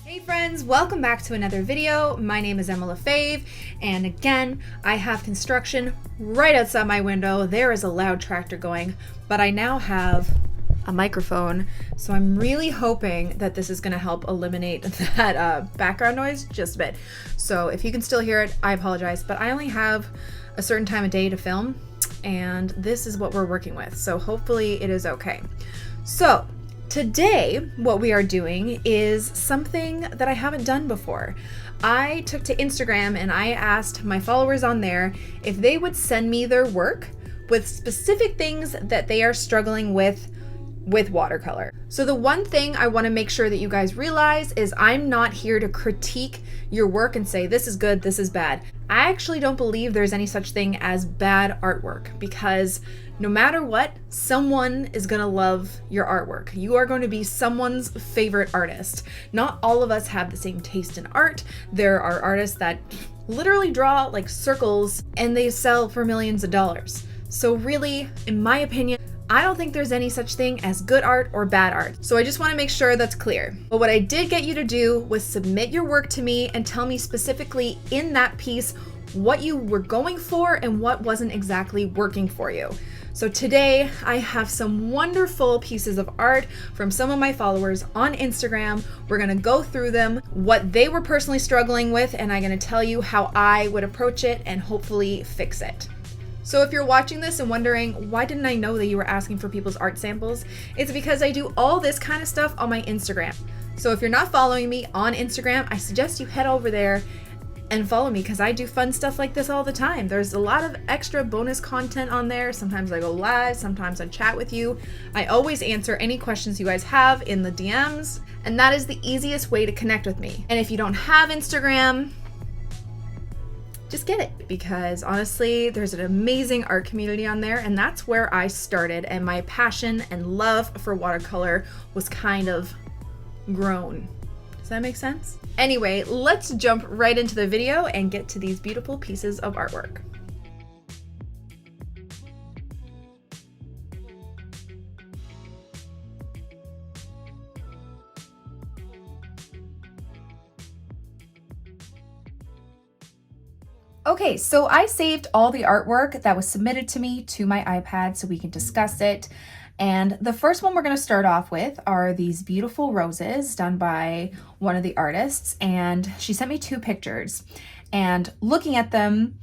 Hey friends, welcome back to another video. My name is Lefebvre, and again, I have construction right outside my window. There is a loud tractor going, but I now have a microphone, so I'm really hoping that this is going to help eliminate that background noise just a bit. So if you can still hear it, I apologize, but I only have a certain time of day to film, and this is what we're working with, so hopefully it is okay. So today, what we are doing is something that I haven't done before. I took to Instagram and I asked my followers on there if they would send me their work with specific things that they are struggling with watercolor. So the one thing I want to make sure that you guys realize is I'm not here to critique your work and say this is good, this is bad. I actually don't believe there's any such thing as bad artwork, because no matter what, someone is going to love your artwork. You are going to be someone's favorite artist. Not all of us have the same taste in art. There are artists that literally draw like circles and they sell for millions of dollars. So really, in my opinion, I don't think there's any such thing as good art or bad art. So I just want to make sure that's clear. But what I did get you to do was submit your work to me and tell me specifically in that piece what you were going for and what wasn't exactly working for you. So today I have some wonderful pieces of art from some of my followers on Instagram. We're gonna go through them, what they were personally struggling with, and I'm gonna tell you how I would approach it and hopefully fix it. So if you're watching this and wondering, why didn't I know that you were asking for people's art samples? It's because I do all this kind of stuff on my Instagram. So if you're not following me on Instagram, I suggest you head over there and follow me, because I do fun stuff like this all the time. There's a lot of extra bonus content on there. Sometimes I go live, sometimes I chat with you. I always answer any questions you guys have in the DMs, and that is the easiest way to connect with me. And if you don't have Instagram, just get it, because honestly, there's an amazing art community on there, and that's where I started, and my passion and love for watercolor was kind of grown. Does that make sense? Anyway, let's jump right into the video and get to these beautiful pieces of artwork. Okay, so I saved all the artwork that was submitted to me to my iPad so we can discuss it. And the first one we're going to start off with are these beautiful roses done by one of the artists. And she sent me two pictures. And looking at them,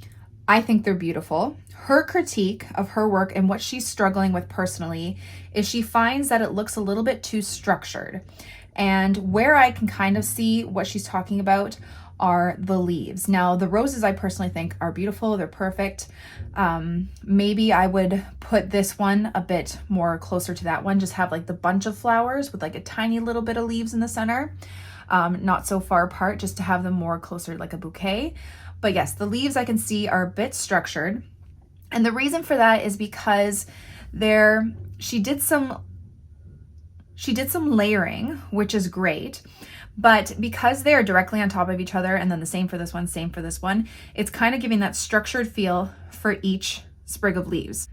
I think they're beautiful. Her critique of her work and what she's struggling with personally is she finds that it looks a little bit too structured. And where I can kind of see what she's talking about are the leaves. Now, the roses I personally think are beautiful. They're perfect. Maybe I would put this one a bit more closer to that one. Just have like the bunch of flowers with like a tiny little bit of leaves in the center. Not so far apart, just to have them more closer like a bouquet. But yes, the leaves I can see are a bit structured. And the reason for that is because she did some layering, which is great. But because they are directly on top of each other, and then the same for this one, same for this one, it's kind of giving that structured feel for each sprig of leaves.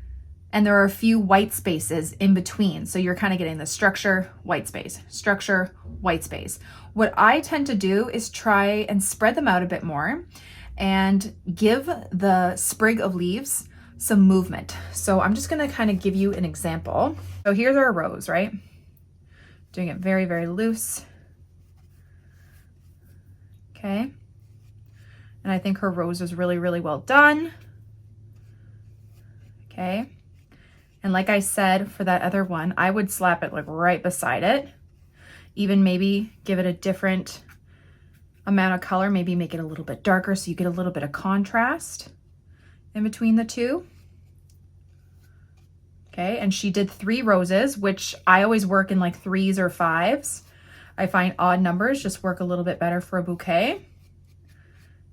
And there are a few white spaces in between. So you're kind of getting the structure, white space, structure, white space. What I tend to do is try and spread them out a bit more and give the sprig of leaves some movement. So I'm just gonna kind of give you an example. So here's our rose, right? Doing it very, very loose. Okay, and I think her rose is really, really well done. Okay, and like I said, for that other one, I would slap it like right beside it. Even maybe give it a different amount of color, maybe make it a little bit darker so you get a little bit of contrast in between the two. Okay, and she did 3 roses, which I always work in like 3s or 5s. I find odd numbers just work a little bit better for a bouquet.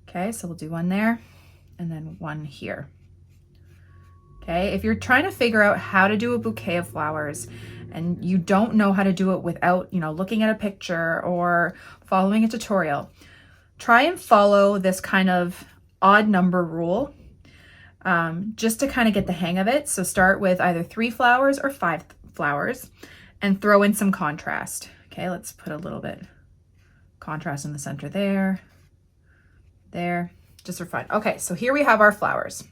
Okay, so we'll do one there and then one here. Okay, if you're trying to figure out how to do a bouquet of flowers and you don't know how to do it without, looking at a picture or following a tutorial, try and follow this kind of odd number rule just to kind of get the hang of it. So start with either 3 flowers or 5 flowers and throw in some contrast. Okay, let's put a little bit Contrast in the center there, just for fun. Okay, so here we have our flowers.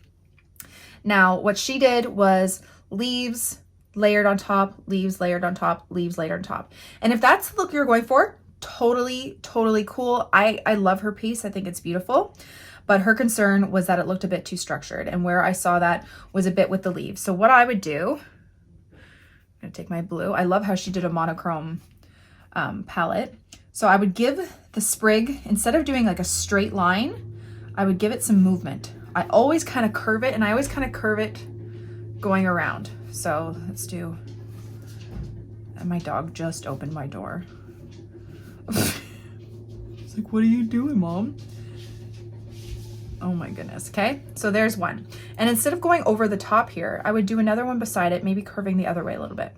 Now, what she did was leaves layered on top, leaves layered on top, leaves layered on top. And if that's the look you're going for, totally cool. I love her piece. I think it's beautiful. But her concern was that it looked a bit too structured, and where I saw that was a bit with the leaves. So what I would do, I'm gonna take my blue. I love how she did a monochrome palette. So I would give the sprig, instead of doing like a straight line, I would give it some movement. I always kind of curve it, and I always kind of curve it going around. So let's do, and my dog just opened my door. It's like, what are you doing, Mom? Oh my goodness. Okay, so there's one. And instead of going over the top here, I would do another one beside it, maybe curving the other way a little bit.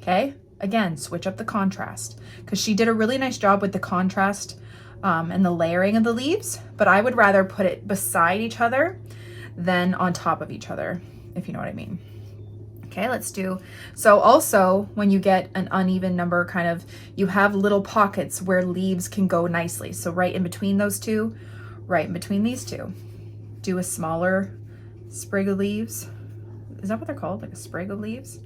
Okay, again, switch up the contrast, because she did a really nice job with the contrast and the layering of the leaves, but I would rather put it beside each other than on top of each other, if you know what I mean. Okay, let's do, so also when you get an uneven number, kind of, you have little pockets where leaves can go nicely. So right in between those two, right in between these two, do a smaller sprig of leaves. Is that what they're called? Like a sprig of leaves?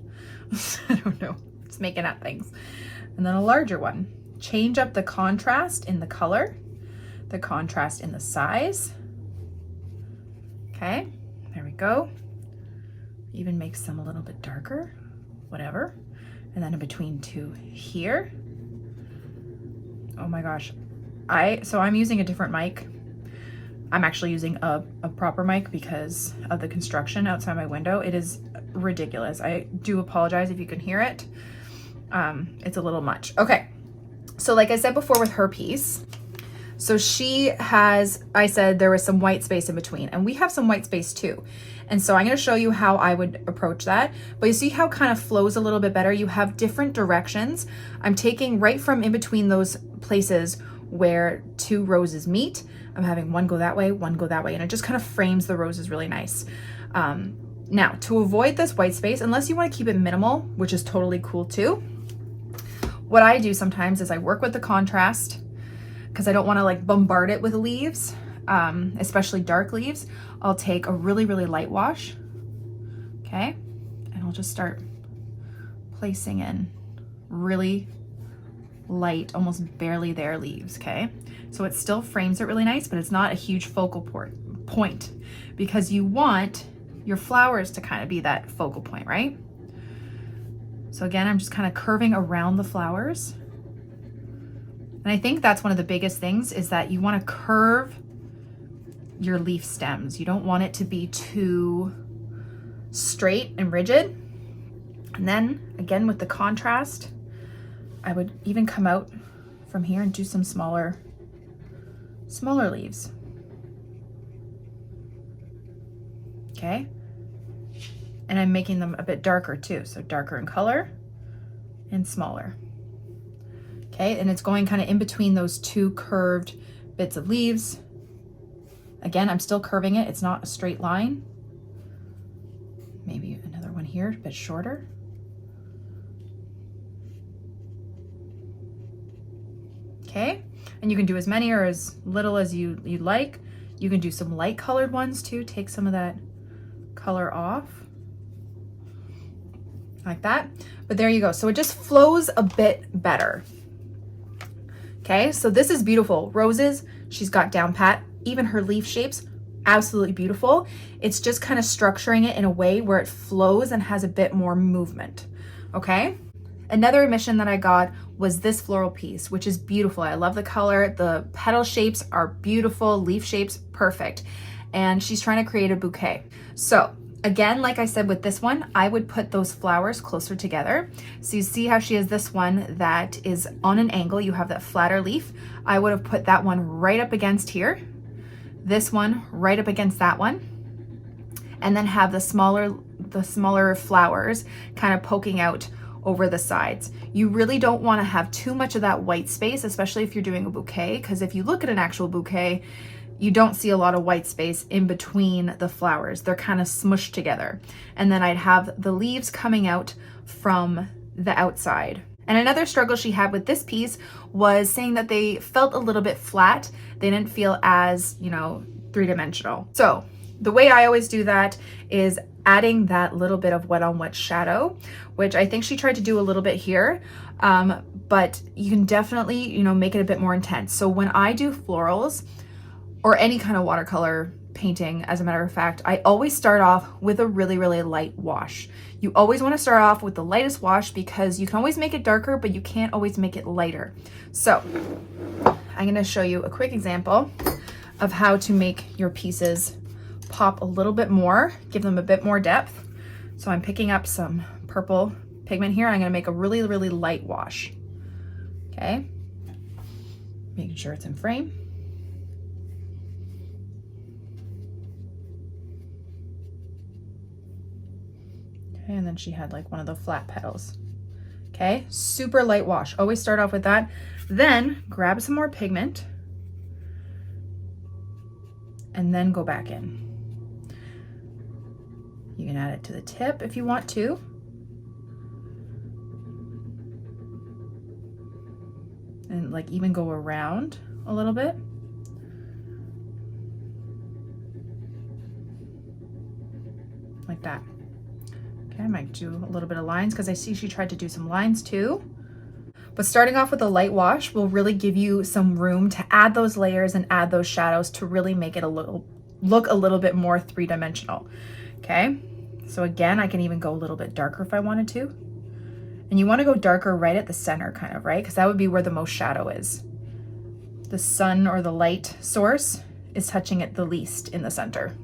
I don't know, just making up things. And then a larger one. Change up the contrast in the color, the contrast in the size. Okay, there we go. Even make some a little bit darker, whatever. And then in between two here. Oh my gosh. So I'm using a different mic. I'm actually using a proper mic because of the construction outside my window. It is ridiculous. I do apologize if you can hear it. It's a little much. Okay, so like I said before with her piece, so she has, I said there was some white space in between, and we have some white space too. And so I'm going to show you how I would approach that. But you see how it kind of flows a little bit better? You have different directions. I'm taking right from in between those places where two roses meet. I'm having one go that way, one go that way, and it just kind of frames the roses really nice. Now, to avoid this white space, unless you want to keep it minimal, which is totally cool too, what I do sometimes is I work with the contrast, because I don't want to like bombard it with leaves, especially dark leaves. I'll take a really light wash, okay, and I'll just start placing in really light, almost barely there leaves, okay? So it still frames it really nice, but it's not a huge focal point, because you want your flowers to kind of be that focal point, right? So again, I'm just kind of curving around the flowers. And I think that's one of the biggest things, is that you want to curve your leaf stems. You don't want it to be too straight and rigid. And then again, with the contrast, I would even come out from here and do some smaller leaves. Okay. And I'm making them a bit darker too. So darker in color and smaller. Okay, and it's going kind of in between those two curved bits of leaves. Again, I'm still curving it. It's not a straight line. Maybe another one here, a bit shorter. Okay, and you can do as many or as little as you'd like. You can do some light colored ones too. Take some of that color off. Like that. But there you go. So it just flows a bit better. Okay, so this is beautiful. Roses, she's got down pat. Even her leaf shapes, absolutely beautiful. It's just kind of structuring it in a way where it flows and has a bit more movement, okay? Another admission that I got was this floral piece, which is beautiful. I love the color. The petal shapes are beautiful, leaf shapes, perfect. And she's trying to create a bouquet. So again, like I said with this one, I would put those flowers closer together. So you see how she has this one that is on an angle. You have that flatter leaf. I would have put that one right up against here. This one right up against that one. And then have the smaller flowers kind of poking out over the sides. You really don't want to have too much of that white space, especially if you're doing a bouquet, because if you look at an actual bouquet, you don't see a lot of white space in between the flowers. They're kind of smushed together. And then I'd have the leaves coming out from the outside. And another struggle she had with this piece was saying that they felt a little bit flat. They didn't feel as, you know, three-dimensional. So the way I always do that is adding that little bit of wet on wet shadow, which I think she tried to do a little bit here, but you can definitely, you know, make it a bit more intense. So when I do florals or any kind of watercolor painting, as a matter of fact, I always start off with a really, really light wash. You always want to start off with the lightest wash because you can always make it darker, but you can't always make it lighter. So I'm going to show you a quick example of how to make your pieces pop a little bit more, give them a bit more depth. So I'm picking up some purple pigment here. I'm going to make a really, really light wash. Okay. Making sure it's in frame. Okay, and then she had like one of the flat petals. Okay, super light wash. Always start off with that. Then grab some more pigment and then go back in. You can add it to the tip if you want to. And like even go around a little bit. Like that. Okay, I might do a little bit of lines because I see she tried to do some lines too. But starting off with a light wash will really give you some room to add those layers and add those shadows to really make it look a little bit more three-dimensional. Okay, so again, I can even go a little bit darker if I wanted to. And you want to go darker right at the center kind of, right? Because that would be where the most shadow is. The sun or the light source is touching it the least in the center.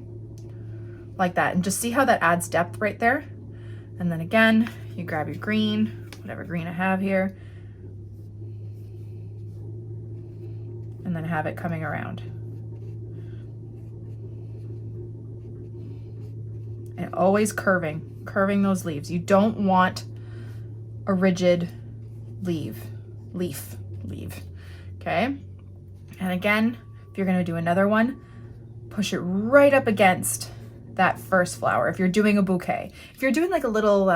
Like that. And just see how that adds depth right there. And then again, you grab your green, whatever green I have here, and then have it coming around. And always curving those leaves. You don't want a rigid leaf, okay? And again, if you're gonna do another one, push it right up against that first flower. If you're doing a bouquet, if you're doing like a little,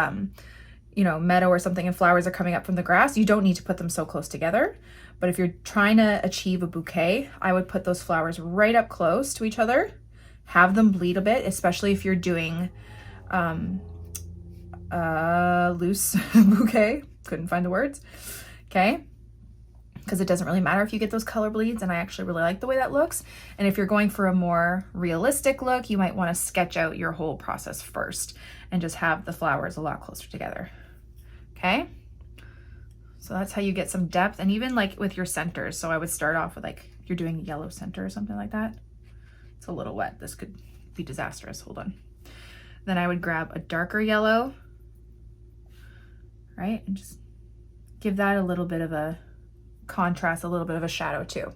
you know, meadow or something and flowers are coming up from the grass, you don't need to put them so close together. But if you're trying to achieve a bouquet, I would put those flowers right up close to each other, have them bleed a bit, especially if you're doing loose bouquet. Couldn't find the words. Okay. Because it doesn't really matter if you get those color bleeds, and I actually really like the way that looks. And if you're going for a more realistic look, you might want to sketch out your whole process first and just have the flowers a lot closer together. Okay, so that's how you get some depth, and even like with your centers. So I would start off with like, you're doing a yellow center or something like that. It's a little wet. This could be disastrous. Hold on. Then I would grab a darker yellow, right? And just give that a little bit of a contrast, a little bit of a shadow too.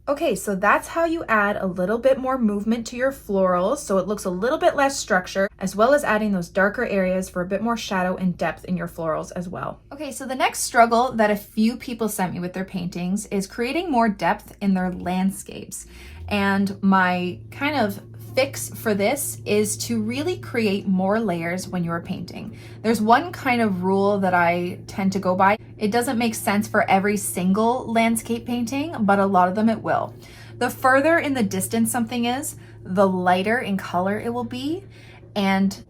Okay, so that's how you add a little bit more movement to your florals so it looks a little bit less structured, as well as adding those darker areas for a bit more shadow and depth in your florals as well. Okay, so the next struggle that a few people sent me with their paintings is creating more depth in their landscapes. And my kind of fix for this is to really create more layers when you're painting. There's one kind of rule that I tend to go by. It doesn't make sense for every single landscape painting, but a lot of them it will. The further in the distance something is, the lighter in color it will be, and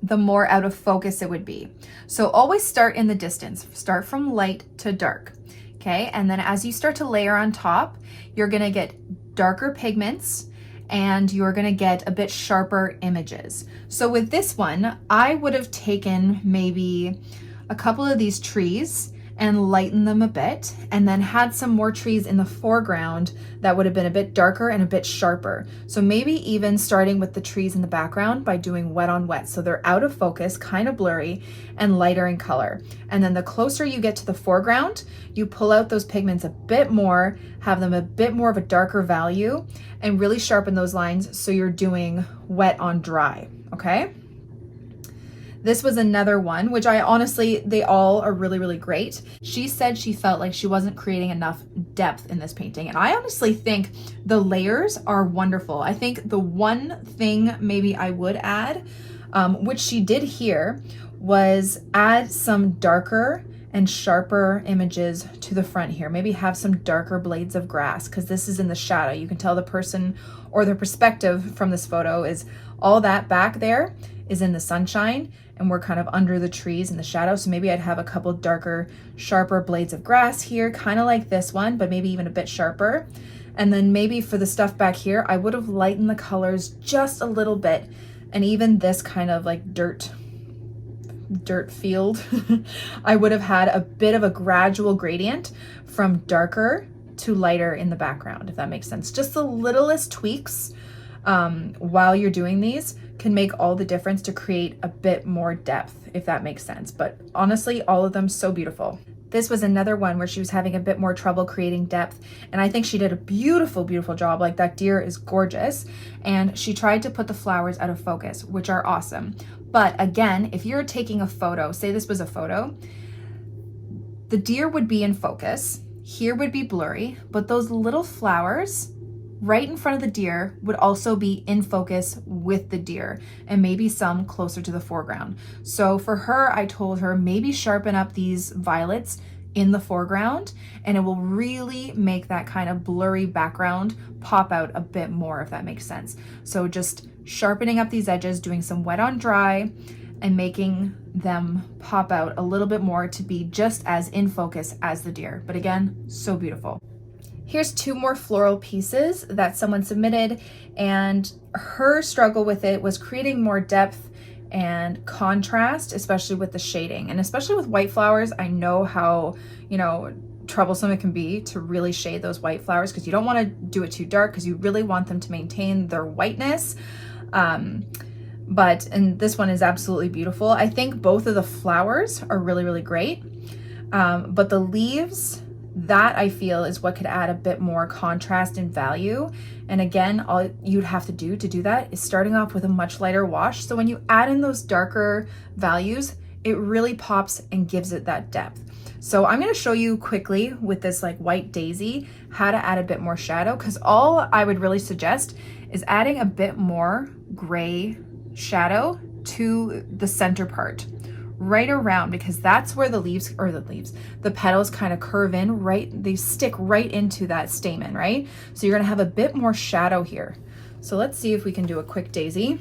the more out of focus it would be. So always start in the distance. Start from light to dark, okay? And then as you start to layer on top, you're gonna get darker pigments, and you're gonna get a bit sharper images. So with this one, I would have taken maybe a couple of these trees and lightened them a bit, and then had some more trees in the foreground that would have been a bit darker and a bit sharper. So maybe even starting with the trees in the background by doing wet on wet. So they're out of focus, kind of blurry, and lighter in color. And then the closer you get to the foreground, you pull out those pigments a bit more, have them a bit more of a darker value, and really sharpen those lines so you're doing wet on dry, okay? This was another one, which I honestly, they all are really, really great. She said she felt like she wasn't creating enough depth in this painting. And I honestly think the layers are wonderful. I think the one thing maybe I would add, which she did here, was add some darker and sharper images to the front here. Maybe have some darker blades of grass, because this is in the shadow. You can tell the person or their perspective from this photo is all that back there is in the sunshine, and we're kind of under the trees in the shadow. So maybe I'd have a couple darker, sharper blades of grass here, kind of like this one, but maybe even a bit sharper. And then maybe for the stuff back here, I would have lightened the colors just a little bit. And even this kind of like dirt field, I would have had a bit of a gradual gradient from darker to lighter in the background, if that makes sense. Just the littlest tweaks while you're doing these can make all the difference to create a bit more depth, if that makes sense. But honestly, all of them so beautiful. This was another one where she was having a bit more trouble creating depth, and I think she did a beautiful, beautiful job. Like, that deer is gorgeous, and she tried to put the flowers out of focus, which are awesome. But again, if you're taking a photo, say this was a photo, the deer would be in focus, here would be blurry, but those little flowers right in front of the deer would also be in focus with the deer, and maybe some closer to the foreground. So for her, I told her maybe sharpen up these violets in the foreground, and it will really make that kind of blurry background pop out a bit more, if that makes sense. So just sharpening up these edges, doing some wet on dry, and making them pop out a little bit more to be just as in focus as the deer. But again, so beautiful. Here's two more floral pieces that someone submitted, and her struggle with it was creating more depth and contrast, especially with the shading. And especially with white flowers, I know how, troublesome it can be to really shade those white flowers, because you don't want to do it too dark, because you really want them to maintain their whiteness. And this one is absolutely beautiful. I think both of the flowers are really, really great. But the leaves, that I feel is what could add a bit more contrast and value. And again, all you'd have to do that is starting off with a much lighter wash. So when you add in those darker values, it really pops and gives it that depth. So I'm going to show you quickly with this like white daisy how to add a bit more shadow, because all I would really suggest is adding a bit more gray shadow to the center part, right around, because that's where the petals kind of curve in, right? They stick right into that stamen, right? So you're gonna have a bit more shadow here. So let's see if we can do a quick daisy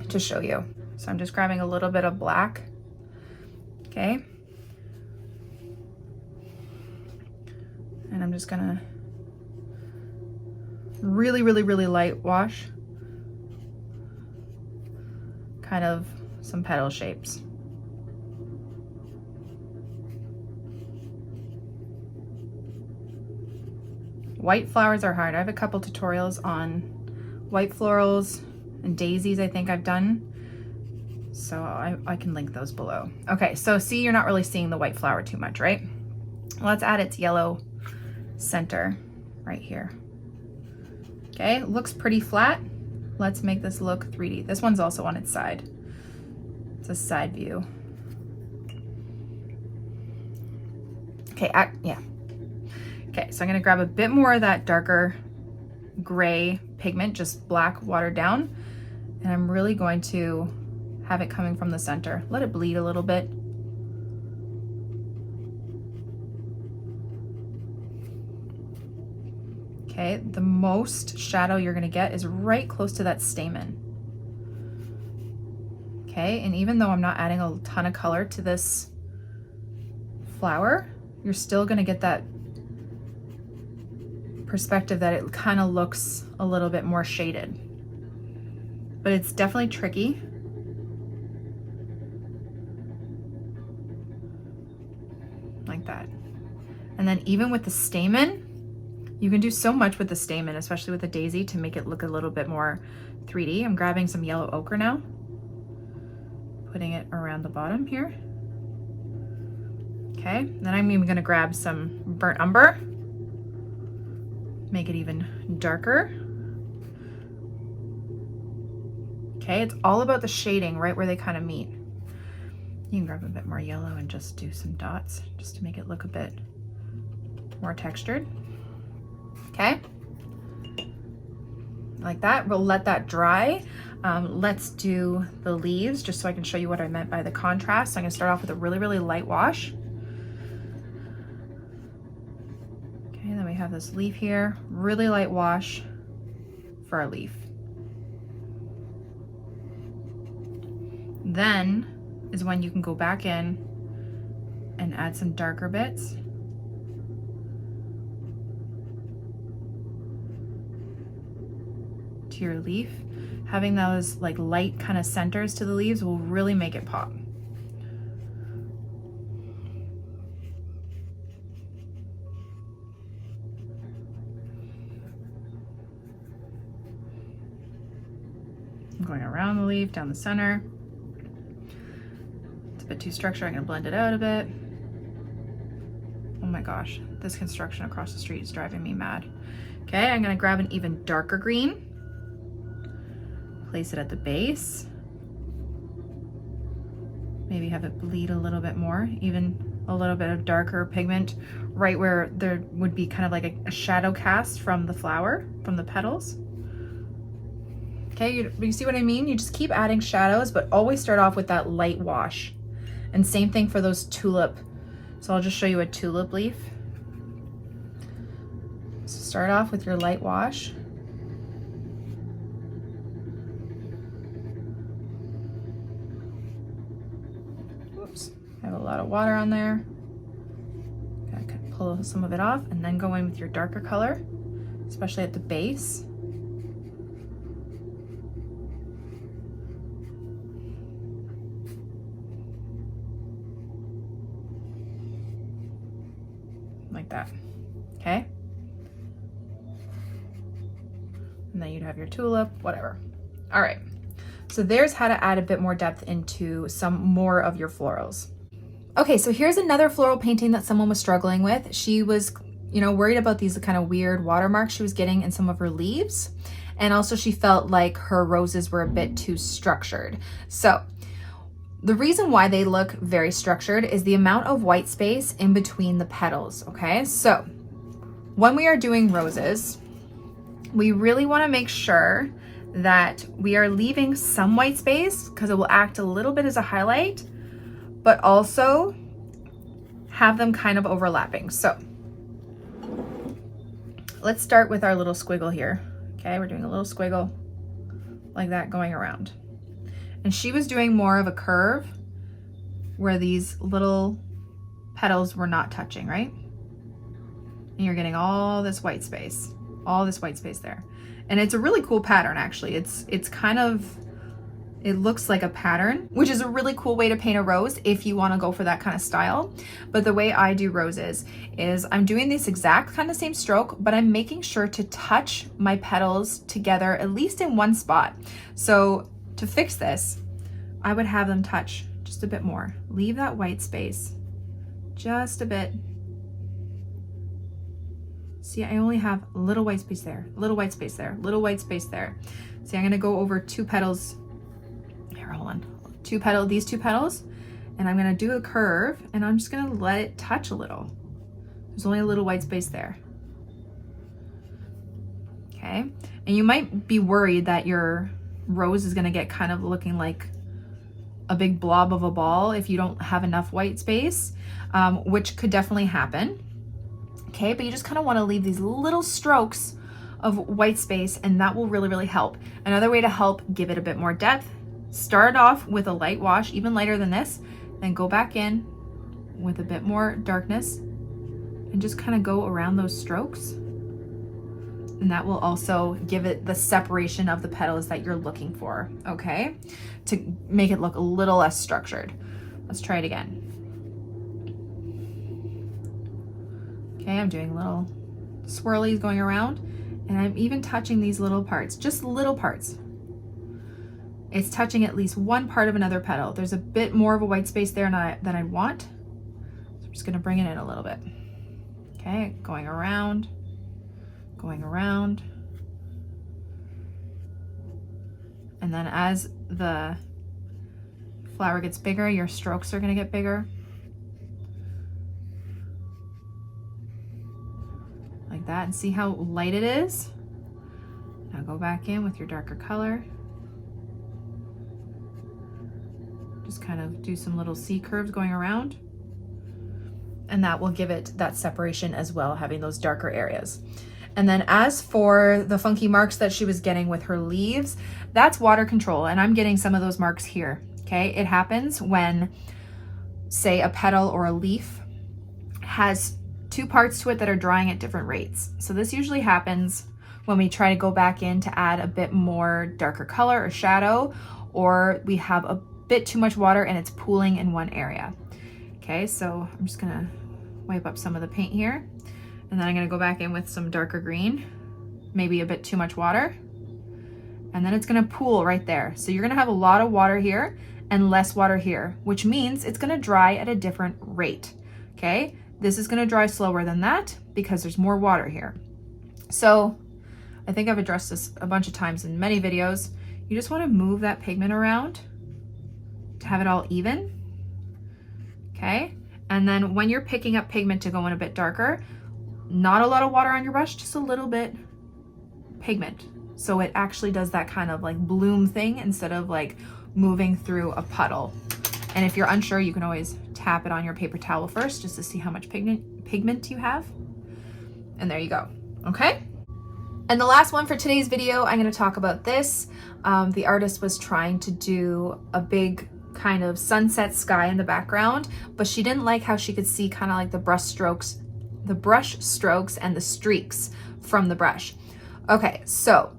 to show you. So I'm just grabbing a little bit of black, okay? And I'm just gonna really, really, really light wash kind of some petal shapes. White flowers are hard. I have a couple tutorials on white florals and daisies I think I've done. So I can link those below. Okay, so see, you're not really seeing the white flower too much, right? Let's add its yellow center right here. Okay, it looks pretty flat. Let's make this look 3D. This one's also on its side. It's a side view. Okay, yeah. Okay, so I'm gonna grab a bit more of that darker gray pigment, just black watered down, and I'm really going to have it coming from the center. Let it bleed a little bit. Okay, the most shadow you're gonna get is right close to that stamen. Okay, and even though I'm not adding a ton of color to this flower, you're still gonna get that perspective that it kind of looks a little bit more shaded. But it's definitely tricky. Like that. And then even with the stamen, you can do so much with the stamen, especially with the daisy, to make it look a little bit more 3D. I'm grabbing some yellow ochre now, putting it around the bottom here. Okay, then I'm even gonna grab some burnt umber, make it even darker. Okay, it's all about the shading right where they kind of meet. You can grab a bit more yellow and just do some dots just to make it look a bit more textured. Okay, like that. We'll let that dry. Let's do the leaves just so I can show you what I meant by the contrast. So I'm gonna start off with a really, really light wash. we have this leaf here, really light wash for our leaf. Then is when you can go back in and add some darker bits. To your leaf. Having those like light kind of centers to the leaves will really make it pop. I'm going around the leaf, down the center. It's a bit too structured, I'm gonna blend it out a bit. Oh my gosh, this construction across the street is driving me mad. Okay, I'm gonna grab an even darker green. Place it at the base. Maybe have it bleed a little bit more, even a little bit of darker pigment right where there would be kind of like a shadow cast from the flower, from the petals. Okay, you see what I mean? You just keep adding shadows, but always start off with that light wash. And same thing for those tulip. So I'll just show you a tulip leaf. So start off with your light wash. Whoops, I have a lot of water on there. Gotta pull some of it off and then go in with your darker color, especially at the base. Like that, okay? And then you'd have your tulip, whatever. All right, so there's how to add a bit more depth into some more of your florals. Okay, so here's another floral painting that someone was struggling with. She was, worried about these kind of weird watermarks she was getting in some of her leaves. And also she felt like her roses were a bit too structured. So the reason why they look very structured is the amount of white space in between the petals, okay? So when we are doing roses, we really wanna make sure that we are leaving some white space because it will act a little bit as a highlight, but also have them kind of overlapping. So let's start with our little squiggle here, okay? We're doing a little squiggle like that going around. And she was doing more of a curve where these little petals were not touching, right? And you're getting all this white space there. And it's a really cool pattern, actually. It's kind of, it looks like a pattern, which is a really cool way to paint a rose if you want to go for that kind of style. But the way I do roses is I'm doing this exact kind of same stroke, but I'm making sure to touch my petals together, at least in one spot. So to fix this, I would have them touch just a bit more. Leave that white space just a bit. See, I only have a little white space there, little white space there, little white space there. See, I'm gonna go over two petals. Here, hold on. These two petals, and I'm gonna do a curve, and I'm just gonna let it touch a little. There's only a little white space there. Okay, and you might be worried that your rose is gonna get kind of looking like a big blob of a ball if you don't have enough white space, which could definitely happen. Okay, but you just kind of want to leave these little strokes of white space, and that will really, really help. Another way to help give it a bit more depth, start off with a light wash, even lighter than this, then go back in with a bit more darkness and just kind of go around those strokes. And that will also give it the separation of the petals that you're looking for, okay? To make it look a little less structured. Let's try it again. Okay, I'm doing little swirlies going around, and I'm even touching these little parts, just little parts. It's touching at least one part of another petal. There's a bit more of a white space there than I want. So I'm just gonna bring it in a little bit. Okay, going around. And then as the flower gets bigger, your strokes are gonna get bigger. Like that, and see how light it is? Now go back in with your darker color. Just kind of do some little C curves going around. and that will give it that separation as well, having those darker areas. And then as for the funky marks that she was getting with her leaves, that's water control, and I'm getting some of those marks here, okay? It happens when, say, a petal or a leaf has two parts to it that are drying at different rates. So this usually happens when we try to go back in to add a bit more darker color or shadow, or we have a bit too much water and it's pooling in one area. Okay, so I'm just gonna wipe up some of the paint here, and then I'm gonna go back in with some darker green, maybe a bit too much water, and then it's gonna pool right there. So you're gonna have a lot of water here and less water here, which means it's gonna dry at a different rate, okay? This is gonna dry slower than that because there's more water here. So I think I've addressed this a bunch of times in many videos. You just wanna move that pigment around to have it all even, okay? And then when you're picking up pigment to go in a bit darker, not a lot of water on your brush, just a little bit pigment. So it actually does that kind of like bloom thing instead of like moving through a puddle. And if you're unsure, you can always tap it on your paper towel first just to see how much pigment you have. And there you go, okay? And the last one for today's video, I'm gonna talk about this. The artist was trying to do a big kind of sunset sky in the background, but she didn't like how she could see kind of like the brush strokes and the streaks from the brush. Okay, so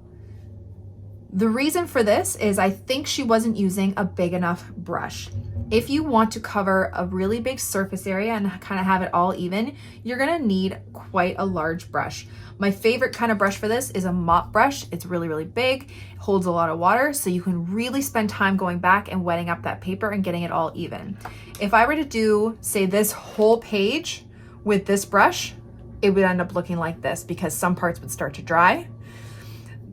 the reason for this is I think she wasn't using a big enough brush. If you want to cover a really big surface area and kind of have it all even, you're gonna need quite a large brush. My favorite kind of brush for this is a mop brush. It's really, really big, it holds a lot of water, so you can really spend time going back and wetting up that paper and getting it all even. If I were to do, say, this whole page with this brush, it would end up looking like this because some parts would start to dry.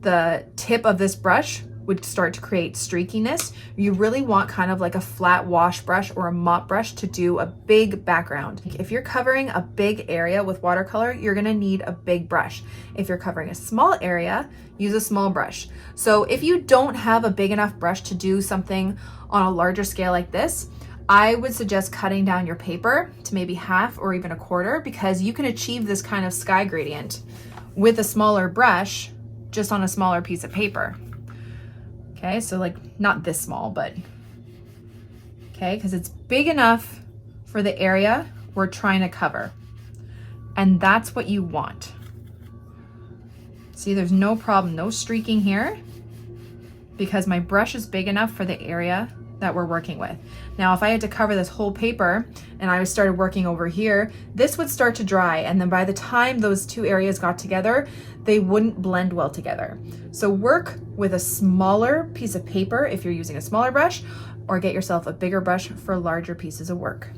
The tip of this brush would start to create streakiness. You really want kind of like a flat wash brush or a mop brush to do a big background. If you're covering a big area with watercolor, you're gonna need a big brush. If you're covering a small area, use a small brush. So if you don't have a big enough brush to do something on a larger scale like this, I would suggest cutting down your paper to maybe half or even a quarter, because you can achieve this kind of sky gradient with a smaller brush just on a smaller piece of paper. Okay, so like not this small, but okay, because it's big enough for the area we're trying to cover. And that's what you want. See, there's no problem, no streaking here, because my brush is big enough for the area that we're working with. Now, if I had to cover this whole paper and I started working over here, this would start to dry, and then by the time those two areas got together, they wouldn't blend well together. So work with a smaller piece of paper if you're using a smaller brush, or get yourself a bigger brush for larger pieces of work.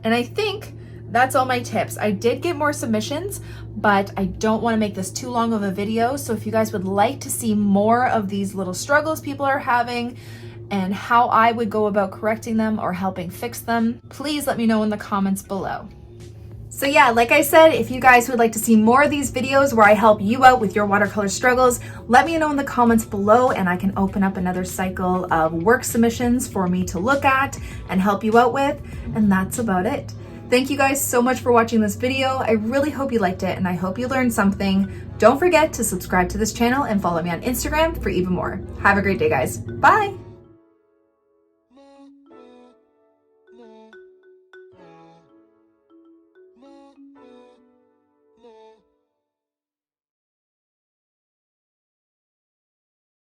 And I think that's all my tips. I did get more submissions, but I don't want to make this too long of a video. So if you guys would like to see more of these little struggles people are having and how I would go about correcting them or helping fix them, please let me know in the comments below. So yeah, like I said, if you guys would like to see more of these videos where I help you out with your watercolor struggles, let me know in the comments below and I can open up another cycle of work submissions for me to look at and help you out with. And that's about it. Thank you guys so much for watching this video. I really hope you liked it and I hope you learned something. Don't forget to subscribe to this channel and follow me on Instagram for even more. Have a great day, guys. Bye.